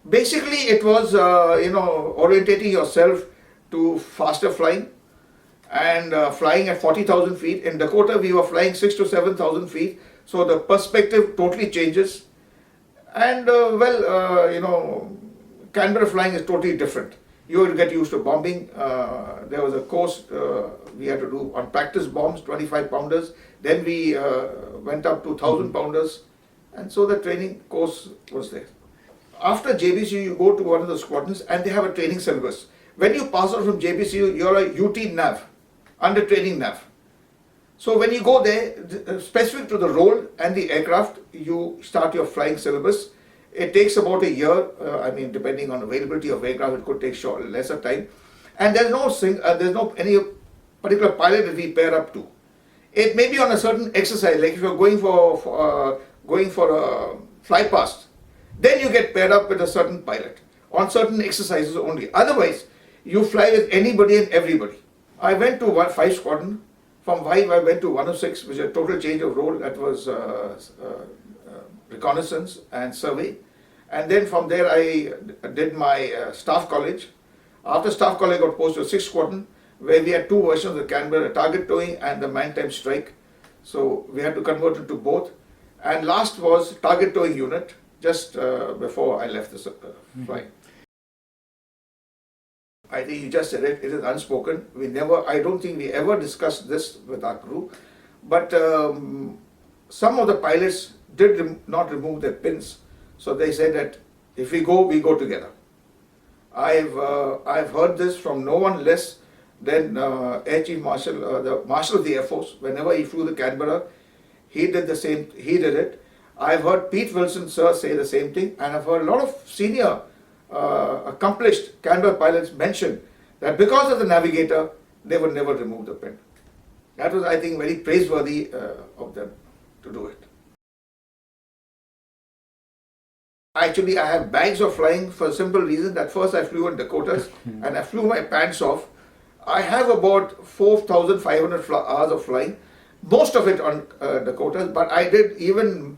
Basically, it was, orientating yourself to faster flying and flying at 40,000 feet. In Dakota, we were flying 6 to 7,000 feet. So the perspective totally changes. And Canberra flying is totally different. You will get used to bombing. There was a course we had to do on practice bombs, 25 pounders. Then we went up to 1,000 pounders. And so the training course was there. After JBCU, you go to one of the squadrons and they have a training syllabus. When you pass out from JBCU, you're a UT NAV, under training NAV. So when you go there, specific to the role and the aircraft, you start your flying syllabus. It takes about a year. Depending on availability of aircraft, it could take lesser time. And there's no any particular pilot that we pair up to. It may be on a certain exercise, like if you're going for a fly past, then you get paired up with a certain pilot on certain exercises only. Otherwise, you fly with anybody and everybody. I went to 5 squadron. From 5, I went to 106, which is a total change of role. That was reconnaissance and survey. And then from there, I did my staff college. After staff college, I got posted to 6 squadron, where we had 2 versions of the Canberra, target towing and the man-time strike. So we had to convert it to both. And last was target towing unit, just before I left the flight. I think you just said it, it is unspoken. I don't think we ever discussed this with our crew. But some of the pilots did not remove their pins. So they said that if we go together. I've heard this from no one less than Air Chief Marshal, the Marshal of the Air Force. Whenever he flew the Canberra, he did it. I've heard Pete Wilson, sir, say the same thing. And I've heard a lot of senior accomplished Canberra pilots mention that because of the Navigator, they would never remove the pin. That was, I think, very praiseworthy of them to do it. Actually, I have bags of flying for a simple reason that first I flew in Dakotas and I flew my pants off. I have about 4,500 hours of flying, most of it on Dakotas, but I did even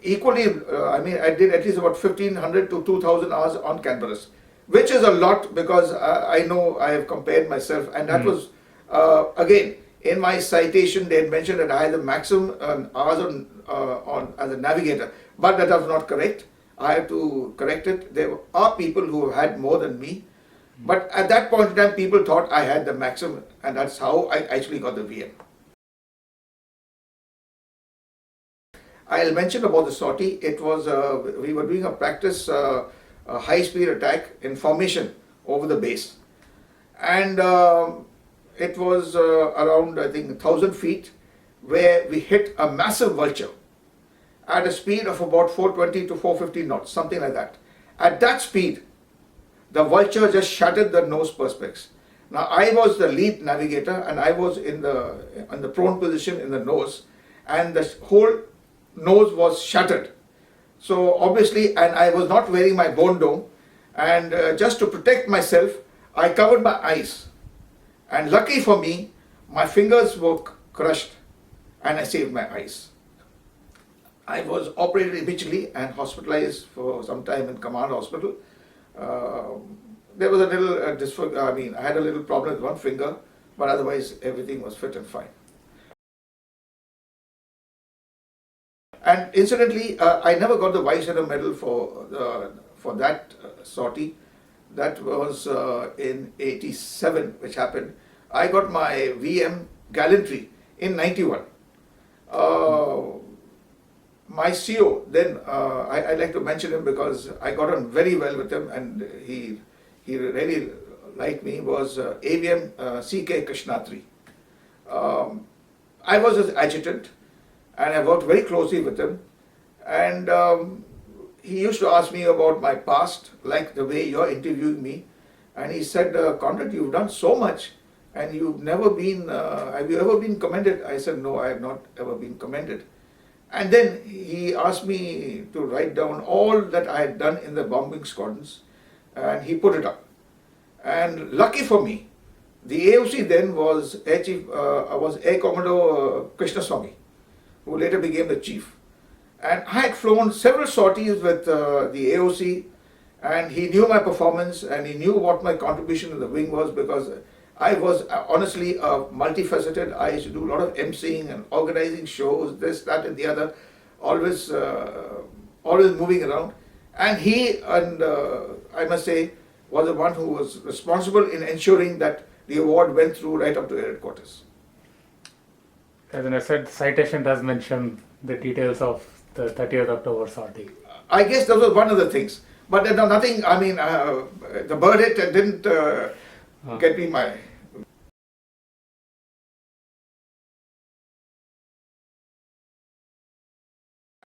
equally, I did at least about 1,500 to 2,000 hours on Canberras, which is a lot because I know I have compared myself, and that was, again, in my citation, they had mentioned that I had the maximum hours on as a navigator, but that was not correct. I have to correct it. There are people who have had more than me, but at that point in time, people thought I had the maximum, and that's how I actually got the VM. I'll mention about the sortie. It was, we were doing a practice high-speed attack in formation over the base. And it was around, I think, 1,000 feet, where we hit a massive vulture at a speed of about 420 to 450 knots, something like that. At that speed, the vulture just shattered the nose perspex. Now, I was the lead navigator, and I was in the prone position in the nose, and the whole nose was shattered. So obviously, and I was not wearing my bone dome, and just to protect myself, I covered my eyes. And lucky for me, my fingers were crushed, and I saved my eyes. I was operated immediately and hospitalized for some time in Command Hospital. There was a little, I had a little problem with one finger, but otherwise everything was fit and fine. And incidentally, I never got the Vice General Medal for that sortie. That was in '87, which happened. I got my VM gallantry in '91. My CO then, I'd like to mention him because I got on very well with him, and he really liked me, was AVM C.K. Krishnatri. I was his adjutant, and I worked very closely with him. And he used to ask me about my past, like the way you're interviewing me. And he said, Conrad, you've done so much, and you've never been, have you ever been commended? I said, no, I have not ever been commended. And then he asked me to write down all that I had done in the bombing squadrons, and he put it up. And lucky for me, the AOC then was Air Commodore Krishnaswamy, who later became the chief. And I had flown several sorties with the AOC, and he knew my performance and he knew what my contribution to the wing was, because I was honestly multifaceted. I used to do a lot of emceeing and organizing shows, this, that, and the other, always moving around. And he, I must say, was the one who was responsible in ensuring that the award went through right up to air headquarters. As I said, citation does mention the details of the 30th October sortie. I guess that was one of the things. But nothing, I mean, the bird hit didn't get me my